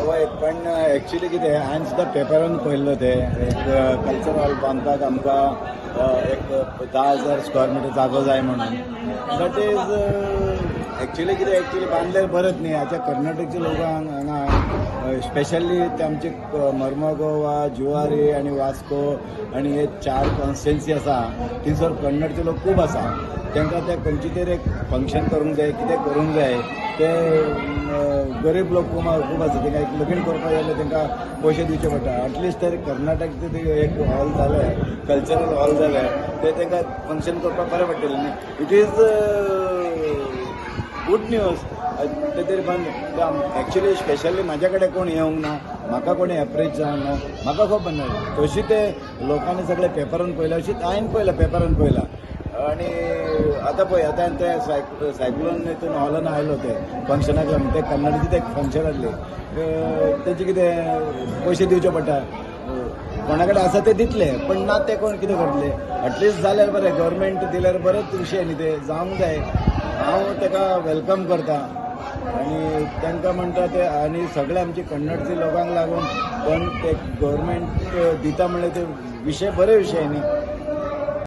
वय पण एक्चुअली कितें हांवें सुद्दां पेपरान पळयल्लो ते एक कल्चर हॉल बांदपाक आमकां एक 10,000 स्क्वेअर मिटर जागो जाय म्हणून दॅट इज एक्चुअली कितें एक्चुअली बांदल्यार बरंच न्ही हाच्या कर्नाटकच्या लोकांक हांगा स्पेशली ते आमचे मर्मगोवा जुवारी आनी वास्को आनी हे 4 कॉन्स्टिट्युएन्सी आसा थंयसर कन्नडचे लोक खूब आसा तांकां ते खंयची तरी एक फंक्शन करूंक जाय कितें करूंक जाय ते गरीब लोक खूब आसा तांकां एक लगीन करपाक जाय जाल्यार तांकां पयशे दिवचे पडटा एटलिस्ट तरी कर्नाटकचे एक हॉल जालें कल्चरल हॉल जालें ते तांकां फंक्शन करपाक बरें पडटलें न्ही इट इज गूड न्यूज ते तरी बंद एक्चुअली स्पेशली म्हाज्या कडेन कोण येवंक ना म्हाका कोणी एप्रोच जावंक ना म्हाका खबर ना तशी ते लोकांनी सगळे पेपरान पळयलां अशीच हांवें पळयलां पेपरान पळयलां आणि आता पळय आतां ते सायक्लोन हितून हॉलान आयलो ते फंक्शनाक लागून ते कन्नडची ते फंक्शन आसली तेचे कितें पयशे दिवचे पडटा कोणा कडेन आसा ते दितले पण ना ते कोण कितें करतले एटलिस्ट जाल्यार बरें गव्हर्मेंट दिल्यार बरेच विशय न्ही ते जावंक जाय हांव ताका वेलकम करता आनी तांकां म्हणटा ते आनी सगळे आमचे कन्नडचे लोकांक लागून पण ते गव्हर्मेंट दिता म्हणल्यार ते विशय बरे विशय न्ही